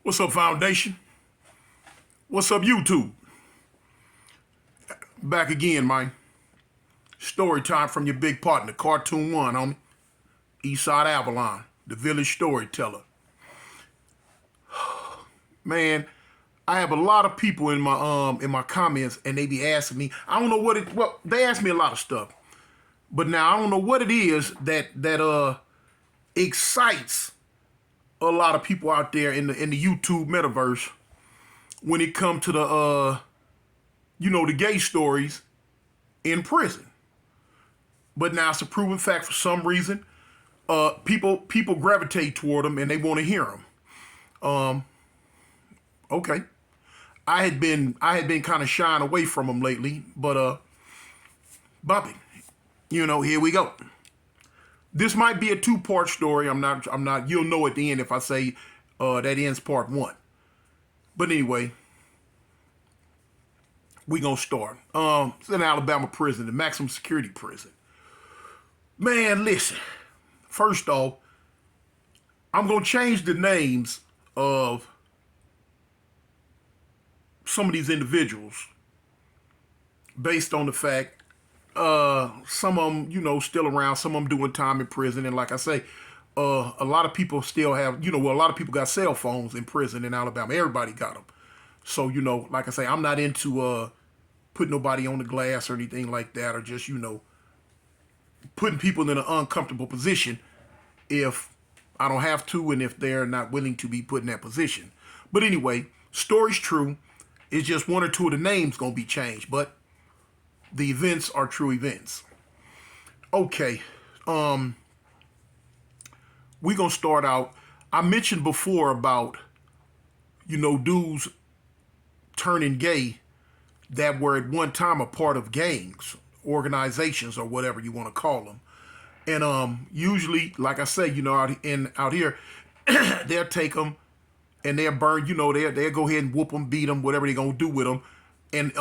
What's up, Foundation? What's up, YouTube? Back again, man. Story time from your big partner, Cartoon One, homie. Eastside Avalon, the village storyteller. Man, I have a lot of people in my comments, and they be asking me. I don't know what it. Well, they ask me a lot of stuff, but now I don't know what it is that excites a lot of people out there in the YouTube metaverse when it comes to the the gay stories in prison. But now it's a proven fact for some reason. People gravitate toward them and they want to hear them. Okay, I had been kind of shying away from them lately, but Bobby, here we go. This might be a two-part story. I'm not. You'll know at the end if I say that ends part one. But anyway, we gonna start. It's in Alabama prison, the maximum security prison. Man, listen. First off, I'm gonna change the names of some of these individuals based on the fact some of them, still around, some of them doing time in prison. And like I say, a lot of people still have, a lot of people got cell phones in prison in Alabama. Everybody got them. So, like I say, I'm not into putting nobody on the glass or anything like that, or just, putting people in an uncomfortable position if I don't have to and if they're not willing to be put in that position. But anyway, story's true. It's just one or two of the names going to be changed, but the events are true events. Okay, we're going to start out. I mentioned before about, dudes turning gay that were at one time a part of gangs, organizations, or whatever you want to call them. And usually, like I say, out here, they'll take them and they'll burn, they'll go ahead and whoop them, beat them, whatever they're going to do with them. And,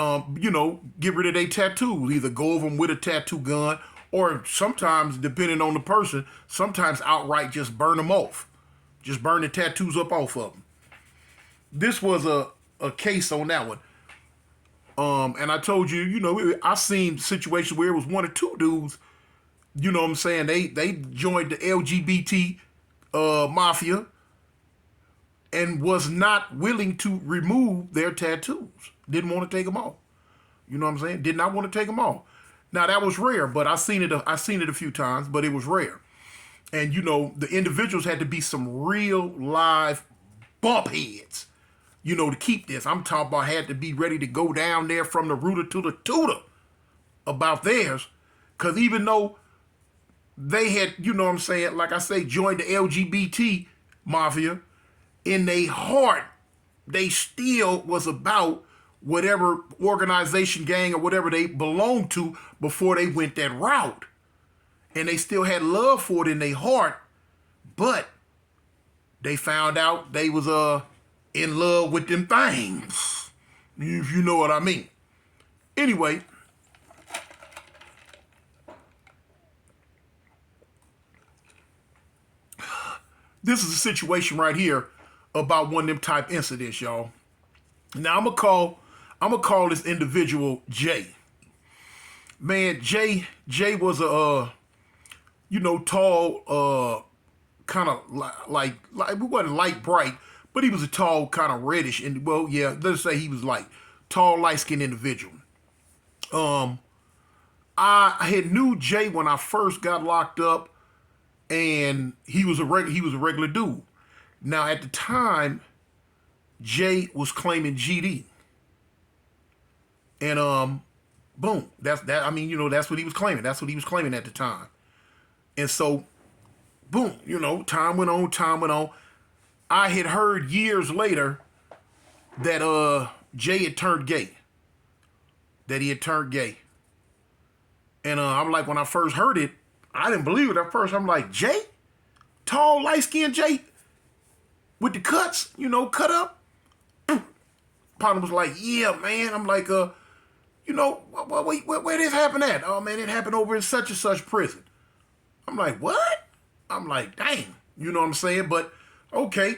get rid of their tattoos. Either go over them with a tattoo gun, or sometimes, depending on the person, sometimes outright just burn them off. Just burn the tattoos up off of them. This was a case on that one. And I told you, I seen situations where it was one or two dudes, they joined the LGBT mafia and was not willing to remove their tattoos. Didn't want to take them off. You know what I'm saying? Did not want to take them off. Now that was rare, but I seen it a few times, but it was rare. And the individuals had to be some real live bump heads, to keep this. I'm talking about had to be ready to go down there from the rooter to the tutor about theirs. Cause even though they had, like I say, joined the LGBT mafia, in their heart, they still was about whatever organization, gang, or whatever they belonged to before they went that route. And they still had love for it in their heart, but they found out they was in love with them things, if you know what I mean. Anyway, this is a situation right here about one of them type incidents, y'all. Now I'm gonna call this individual Jay. Man, Jay was a tall, kind of like we wasn't light bright, but he was a tall, kind of reddish, and let's say he was like tall, light-skinned individual. I had knew Jay when I first got locked up, and he was a regular dude. Now at the time, Jay was claiming GD. And boom, that's that. I mean, that's what he was claiming. That's what he was claiming at the time. And so, boom, time went on. I had heard years later that Jay had turned gay. That he had turned gay. And I'm like, when I first heard it, I didn't believe it at first. I'm like, Jay? Tall, light-skinned Jay? With the cuts, cut up? Partner was like, yeah, man. I'm like, where this happened at? Oh, man, it happened over in such and such prison. I'm like, what? I'm like, dang. You know what I'm saying? But, okay.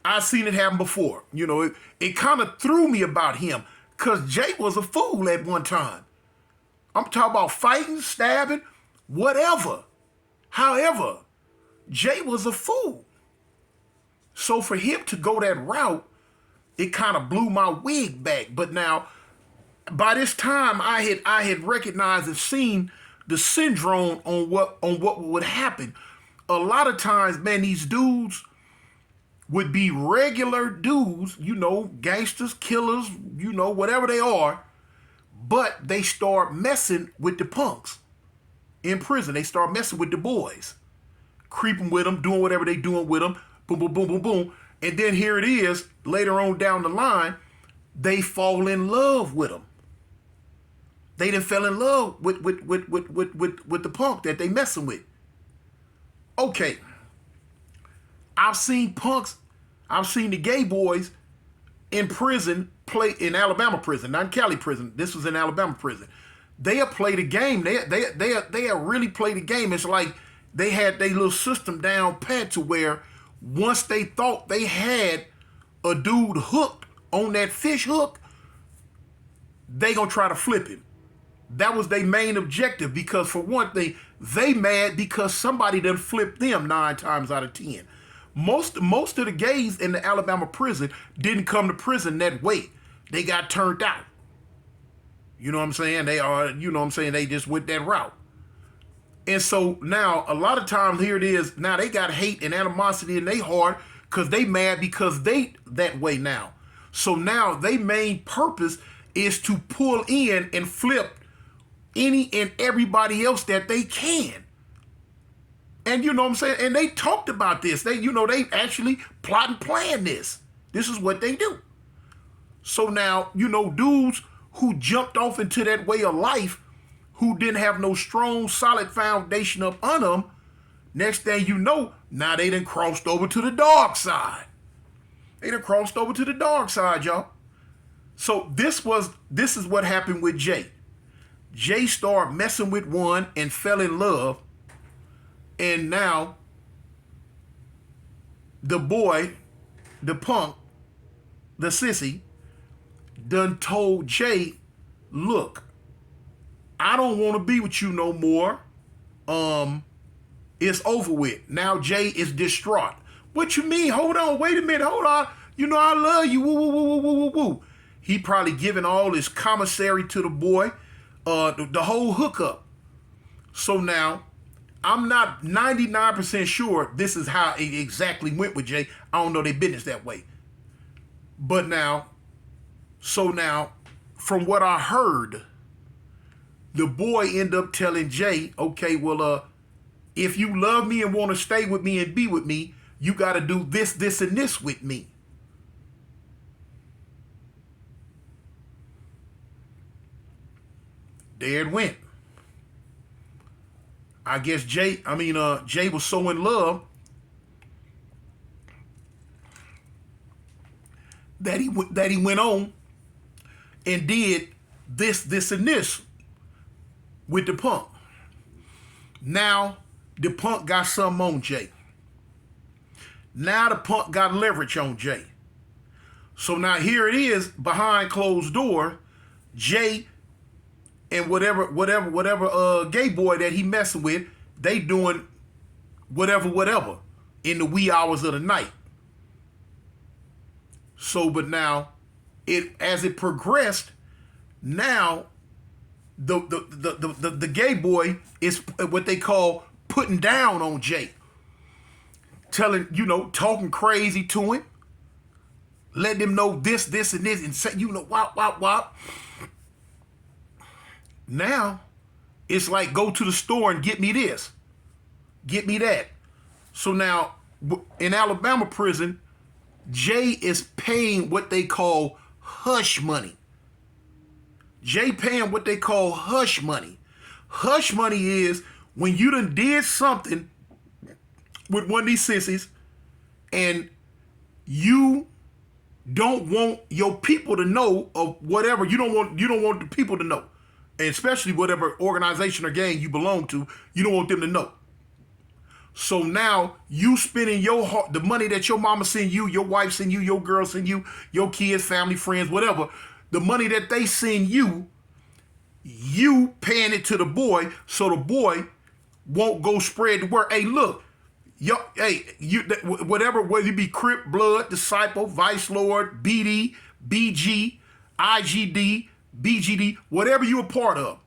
I've seen it happen before. You know, it kind of threw me about him because Jay was a fool at one time. I'm talking about fighting, stabbing, whatever. However, Jay was a fool. So for him to go that route, it kind of blew my wig back. But now, by this time, I had recognized and seen the syndrome on what would happen. A lot of times, man, these dudes would be regular dudes, you know, gangsters, killers, you know, whatever they are, but they start messing with the punks in prison. They start messing with the boys, creeping with them, doing whatever they doing with them, boom, boom, boom, boom, boom. And then here it is, later on down the line, they fall in love with them. They done fell in love with the punk that they messing with. Okay. I've seen punks, I've seen the gay boys in prison play, in Alabama prison, not in Cali prison. This was in Alabama prison. They have played a game. They have really played a game. It's like they had their little system down pat to where once they thought they had a dude hooked on that fish hook, they gonna try to flip him. That was their main objective because for one thing, they mad because somebody done flipped them 9 times out of 10. Most of the gays in the Alabama prison didn't come to prison that way. They got turned out. You know what I'm saying? They are, you know what I'm saying? They just went that route. And so now a lot of times here it is, now they got hate and animosity in their heart because they mad because they that way now. So now their main purpose is to pull in and flip any and everybody else that they can. And you know what I'm saying? And they talked about this. They actually plot and plan this. This is what they do. So now, you know, dudes who jumped off into that way of life, who didn't have no strong, solid foundation up on them, next thing you know, now they done crossed over to the dark side. They done crossed over to the dark side, y'all. So this is what happened with Jay. Jay started messing with one and fell in love. And now the boy, the punk, the sissy, done told Jay, look, I don't want to be with you no more. It's over with. Now Jay is distraught. What you mean? Hold on, wait a minute, hold on. You know I love you. Woo, woo, woo, woo, woo, woo, woo. He probably giving all his commissary to the boy, the whole hookup. So now, I'm not 99% sure this is how it exactly went with Jay. I don't know their business that way. But now, from what I heard, the boy ended up telling Jay, okay, well, if you love me and want to stay with me and be with me, you got to do this, this, and this with me. There it went. I guess Jay was so in love that he went on and did this, and this with the punk. Now the punk got something on Jay. Now the punk got leverage on Jay. So now here it is behind closed door, Jay and whatever gay boy that he messing with, they doing whatever in the wee hours of the night. So, but now, as it progressed, now the gay boy is what they call putting down on Jay, talking crazy to him, letting him know this, and this, and say, wop. Now, it's like, go to the store and get me this. Get me that. So now, in Alabama prison, Jay is paying what they call hush money. Jay paying what they call hush money. Hush money is when you done did something with one of these sissies and you don't want your people to know of whatever. You don't want the people to know. And especially whatever organization or gang you belong to, you don't want them to know. So now you spending the money that your mama send you, your wife send you, your girl send you, your kids, family, friends, whatever. The money that they send you, you paying it to the boy, so the boy won't go spread the word. Hey, look, yo, hey, you whatever, whether you be Crip, Blood, Disciple, Vice Lord, BD, BG, IGD, BGD, whatever you a part of.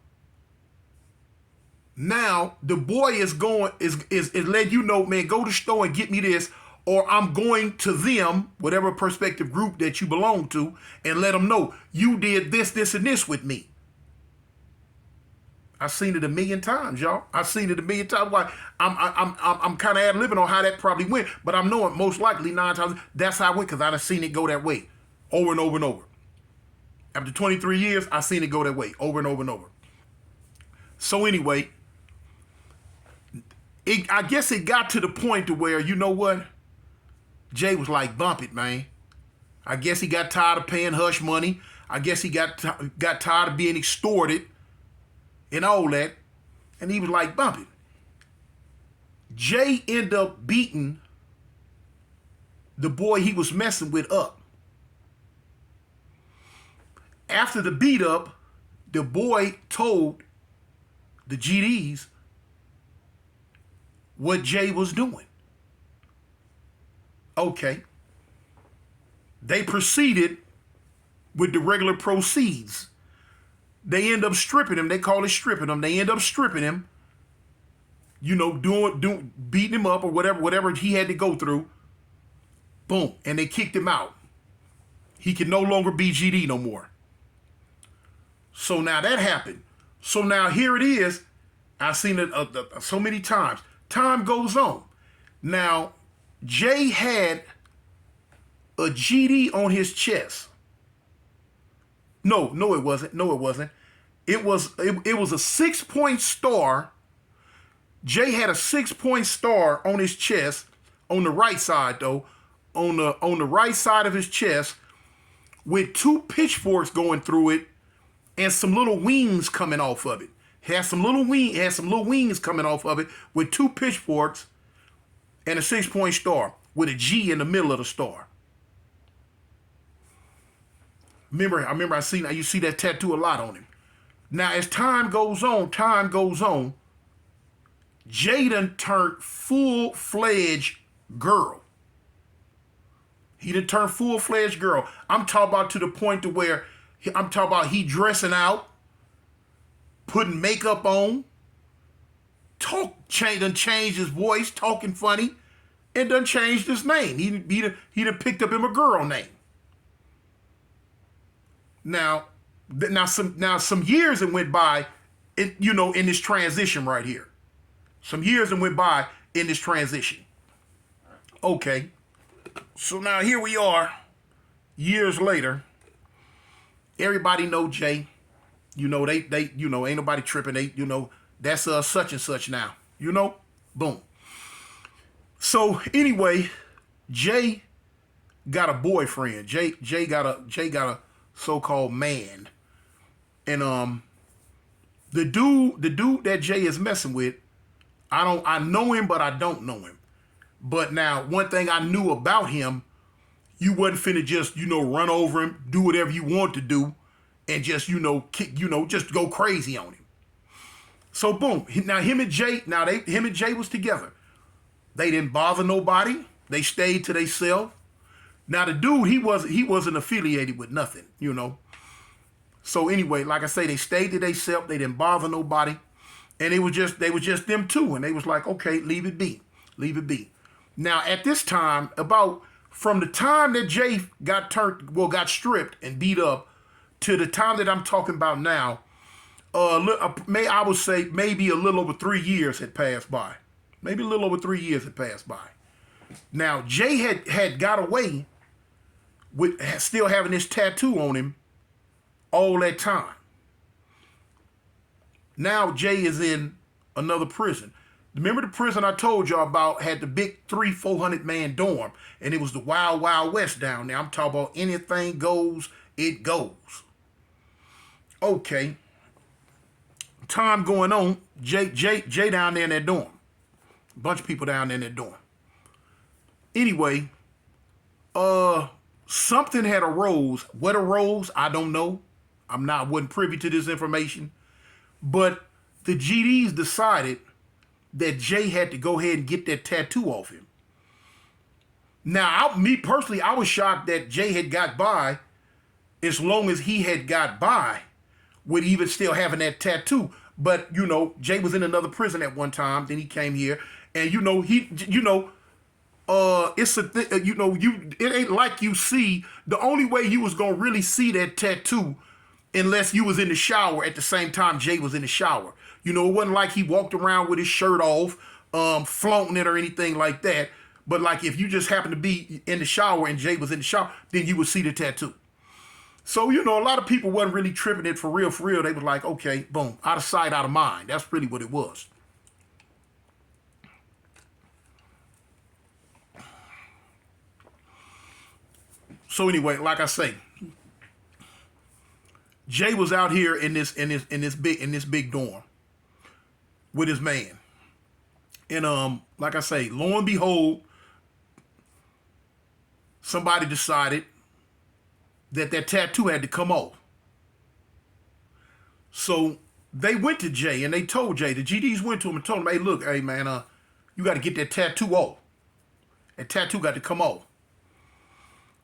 Now the boy is going is letting you know, man, go to the store and get me this, or I'm going to them, whatever perspective group that you belong to, and let them know you did this, this, and this with me. I've seen it a million times, y'all. I've seen it a million times. Why I'm kind of ad-libbing on how that probably went, but I'm knowing most likely 9 times that's how it went, because I've seen it go that way over and over and over. After 23 years, I've seen it go that way over and over and over. So anyway, I guess it got to the point to where, you know what? Jay was like, bump it, man. I guess he got tired of paying hush money. I guess he got tired of being extorted and all that. And he was like, bump it. Jay ended up beating the boy he was messing with up. After the beat up, the boy told the GDs what Jay was doing. Okay. They proceeded with the regular proceeds. They end up stripping him. They call it stripping him. They end up stripping him, you know, doing beating him up or whatever he had to go through. Boom. And they kicked him out. He can no longer be GD no more. So now that happened. So now here it is. I've seen it so many times. Time goes on. Now, Jay had a GD on his chest. No, it wasn't. It was a 6-point star. Jay had a 6-point star on his chest, on the right side though, on the right side of his chest, with 2 pitchforks going through it and some little wings coming off of it. Had some little wings coming off of it with 2 pitchforks and a 6-point star with a G in the middle of the star. You see that tattoo a lot on him. Now, as time goes on, Jaden turned full-fledged girl. He done turned full-fledged girl. I'm talking about to the point to where he dressing out, putting makeup on, done changed his voice, talking funny, and done changed his name. He done picked up him a girl name. Now some years that went by, in this transition right here. Some years that went by in this transition. Okay. So now here we are, years later. Everybody know Jay. They ain't nobody tripping. That's such and such now. Boom. So anyway, Jay got a boyfriend. Jay got a so-called man. And the dude that Jay is messing with, I know him, but I don't know him. But now, one thing I knew about him, you wasn't finna just, run over him, do whatever you want to do, and just, just go crazy on him. So boom. Now him and Jay was together. They didn't bother nobody. They stayed to themselves. Now the dude, he wasn't affiliated with nothing, So anyway, like I say, they stayed to themselves. They didn't bother nobody. And they were just them two. And they was like, okay, leave it be. Now at this time, from the time that Jay got stripped and beat up to the time that I'm talking about now, I would say maybe a little over 3 years had passed by. Maybe a little over 3 years had passed by. Now Jay had got away with still having this tattoo on him all that time. Now Jay is in another prison. Remember the prison I told y'all about had the big 300-400 man dorm, and it was the wild, wild west down there. I'm talking about anything goes, it goes. Okay. Time going on, Jay down there in that dorm. Bunch of people down there in that dorm. Anyway, something had arose. What arose, I don't know. Wasn't privy to this information. But the GDs decided that Jay had to go ahead and get that tattoo off him. Now, me personally, I was shocked that Jay had got by as long as he had got by with even still having that tattoo. But, Jay was in another prison at one time. Then he came here. And, it's it ain't like you see. The only way you was going to really see that tattoo unless you was in the shower at the same time Jay was in the shower. It wasn't like he walked around with his shirt off, flaunting it or anything like that. But like if you just happened to be in the shower and Jay was in the shower, then you would see the tattoo. So, a lot of people wasn't really tripping it for real. They was like, okay, boom, out of sight, out of mind. That's really what it was. So anyway, like I say, Jay was out here in this big dorm with his man. And like I say, lo and behold, somebody decided that tattoo had to come off. So they went to Jay and they told Jay, the GDs went to him and told him, hey, look, hey man, you got to get that tattoo off. That tattoo got to come off.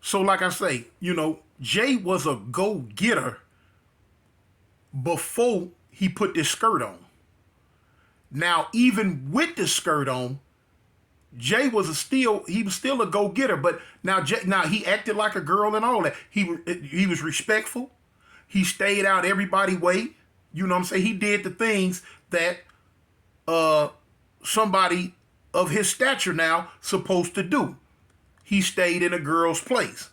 So like I say, Jay was a go-getter before he put this skirt on. Now, even with the skirt on, Jay was still a go-getter, but now he acted like a girl and all that. He was respectful. He stayed out everybody's way. You know what I'm saying? He did the things that somebody of his stature now supposed to do. He stayed in a girl's place.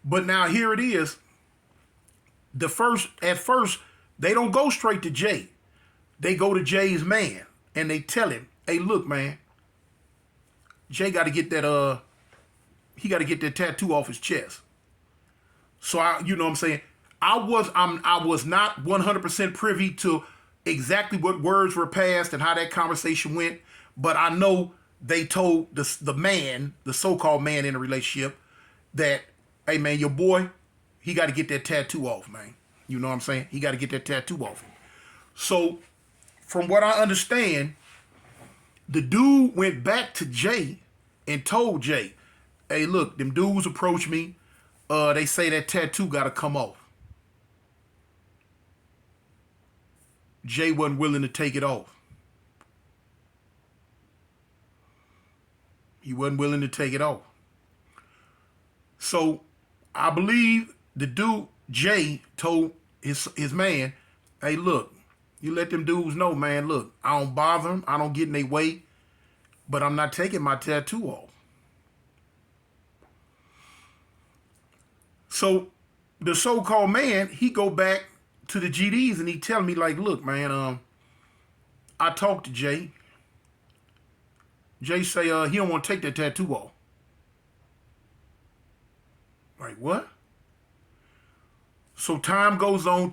But now here it is. At first, they don't go straight to Jay. They go to Jay's man and they tell him, hey, look, man, Jay got to get that, he got to get that tattoo off his chest. So you know what I'm saying? I was not 100% privy to exactly what words were passed and how that conversation went, but I know they told the man, the so-called man in the relationship, that, hey man, your boy, he got to get that tattoo off, man. You know what I'm saying? He got to get that tattoo off him. So, from what I understand, the dude went back to Jay and told Jay, hey, look, them dudes approached me. They say that tattoo got to come off. Jay wasn't willing to take it off. He wasn't willing to take it off. So, I believe the dude, Jay, told his man, hey, look, you let them dudes know, man, look, I don't bother them. I don't get in their way, but I'm not taking my tattoo off. So the so-called man, he go back to the GDs and he tell me like, look, man, I talked to Jay. Jay say he don't want to take that tattoo off. Like, what? So time goes on.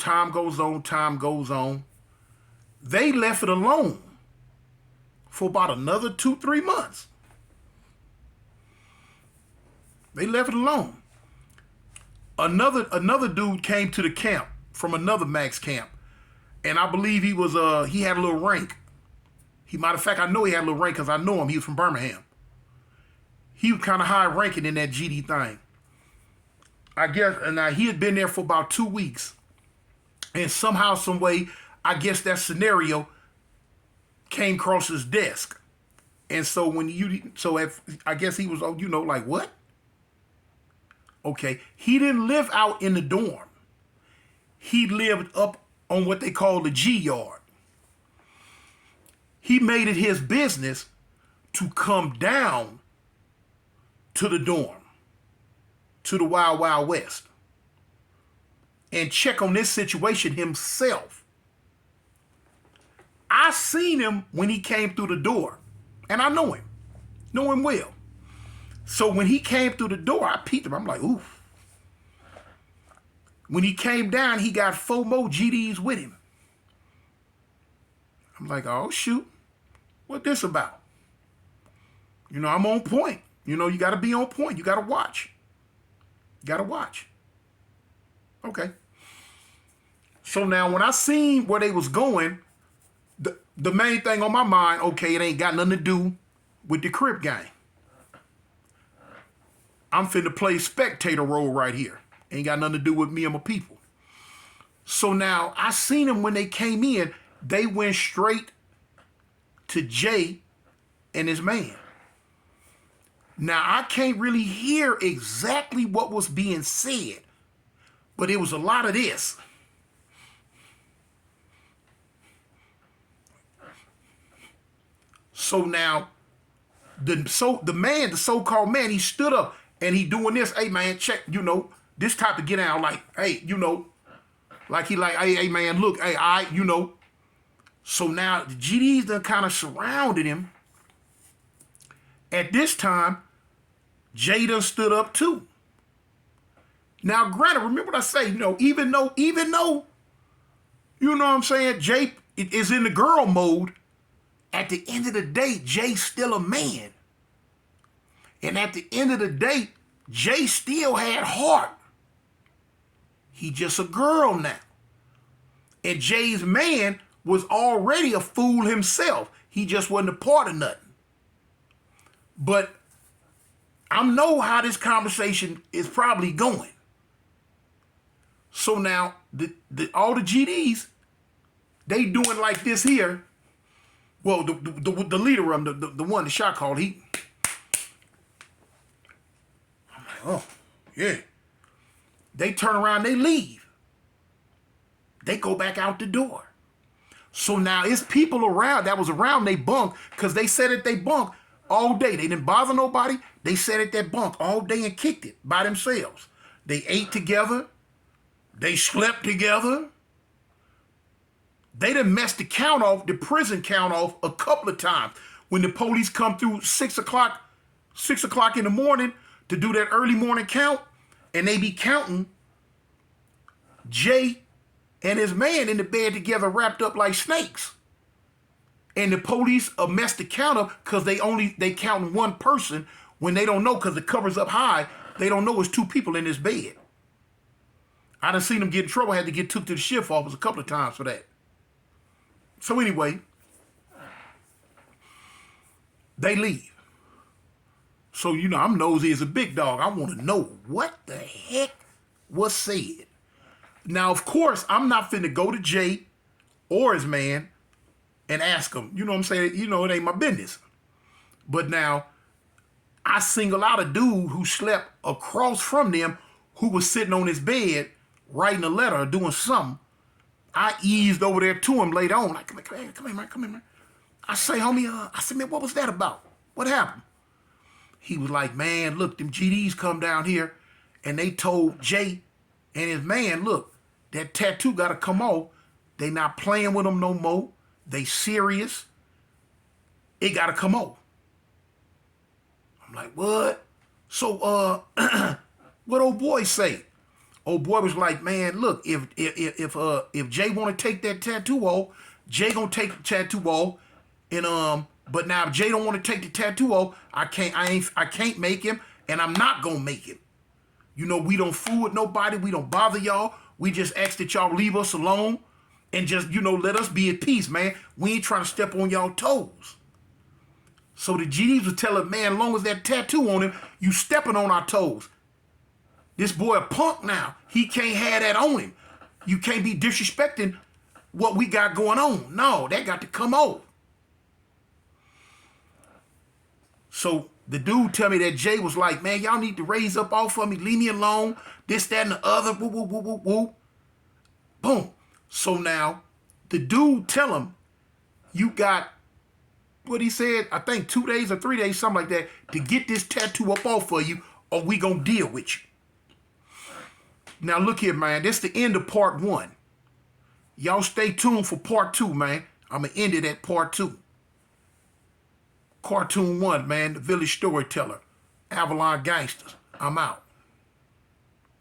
They left it alone for about another 2-3 months. They left it alone. Another dude came to the camp from another Max camp, and I believe he had a little rank. Matter of fact, I know he had a little rank because I know him. He was from Birmingham. He was kind of high ranking in that GD thing. I guess, and he had been there for about 2 weeks. And somehow, some way, I guess that scenario came across his desk. And so I guess he was, like, what? Okay, he didn't live out in the dorm. He lived up on what they call the G yard. He made it his business to come down to the dorm, to the Wild Wild West, and check on this situation himself. I seen him when he came through the door, and I know him well. So when he came through the door, I peeked him. I'm like, oof. When he came down, he got 4 more GDs with him. I'm like, oh, shoot. What this about? You know, I'm on point. You know, you got to be on point. You got to watch. You got to watch. Okay. So now when I seen where they was going, the main thing on my mind, okay, it ain't got nothing to do with the Crip gang. I'm finna play spectator role right here. Ain't got nothing to do with me and my people. So now I seen them when they came in, they went straight to Jay and his man. Now I can't really hear exactly what was being said, but it was a lot of this. So now the so-called man, he stood up and he doing this. Hey man, check, you know, this type of get out, like, hey, you know, like he like, hey man, look, hey, you know. So now the GDs done kind of surrounded him. At this time, Jay done stood up too. Now, granted, remember what I say, you know, even though, you know what I'm saying, Jay is in the girl mode, at the end of the day, Jay's still a man. And at the end of the day, Jay still had heart. He just a girl now. And Jay's man was already a fool himself. He just wasn't a part of nothing. But I know how this conversation is probably going. So now, all the GDs, they doing like this here. Well, the leader of them, the one the shot called, I'm like, oh, yeah. They turn around, they leave. They go back out the door. So now it's people around that was around they bunk, because they sat at they bunk all day. They didn't bother nobody. They sat at that bunk all day and kicked it by themselves. They ate together. They slept together. They done messed the count off, the prison count off, a couple of times. When the police come through 6 o'clock in the morning to do that early morning count, and they be counting Jay and his man in the bed together wrapped up like snakes. And the police mess the count up because they counting one person when they don't know, because the cover's up high. They don't know it's two people in this bed. I done seen them get in trouble, had to get took to the shift office a couple of times for that. So anyway, they leave. So, you know, I'm nosy as a big dog. I want to know what the heck was said. Now, of course, I'm not finna go to Jay or his man and ask him. You know what I'm saying? You know, it ain't my business. But now, I single out a dude who slept across from them, who was sitting on his bed writing a letter or doing something. I eased over there to him later on. Like, come here, man. I say, homie, I said, man, what was that about? What happened? He was like, man, look, them GDs come down here and they told Jay and his man, look, that tattoo got to come off. They not playing with them no more. They serious. It got to come off. I'm like, what? So, what old boy say? Old boy was like, man, look, if Jay want to take that tattoo off, Jay gonna take the tattoo off, and but now if Jay don't want to take the tattoo off, I can't make him, and I'm not gonna make him. You know, we don't fool with nobody, we don't bother y'all. We just ask that y'all leave us alone and just, you know, let us be at peace, man. We ain't trying to step on y'all toes. So the GDs was telling, man, as long as that tattoo on him, you stepping on our toes. This boy a punk now. He can't have that on him. You can't be disrespecting what we got going on. No, that got to come off. So the dude tell me that Jay was like, man, y'all need to raise up off of me. Leave me alone. This, that, and the other. Woo, woo, woo, woo, woo. Boom. So now the dude tell him, you got, what he said, I think 2 days or 3 days, something like that, to get this tattoo up off of you, or we gonna deal with you. Now look here, man. This is the end of part 1. Y'all stay tuned for part 2, man. I'm going to end it at part 2. Cartoon 1, man. The Village Storyteller. Avalon Gangsters. I'm out.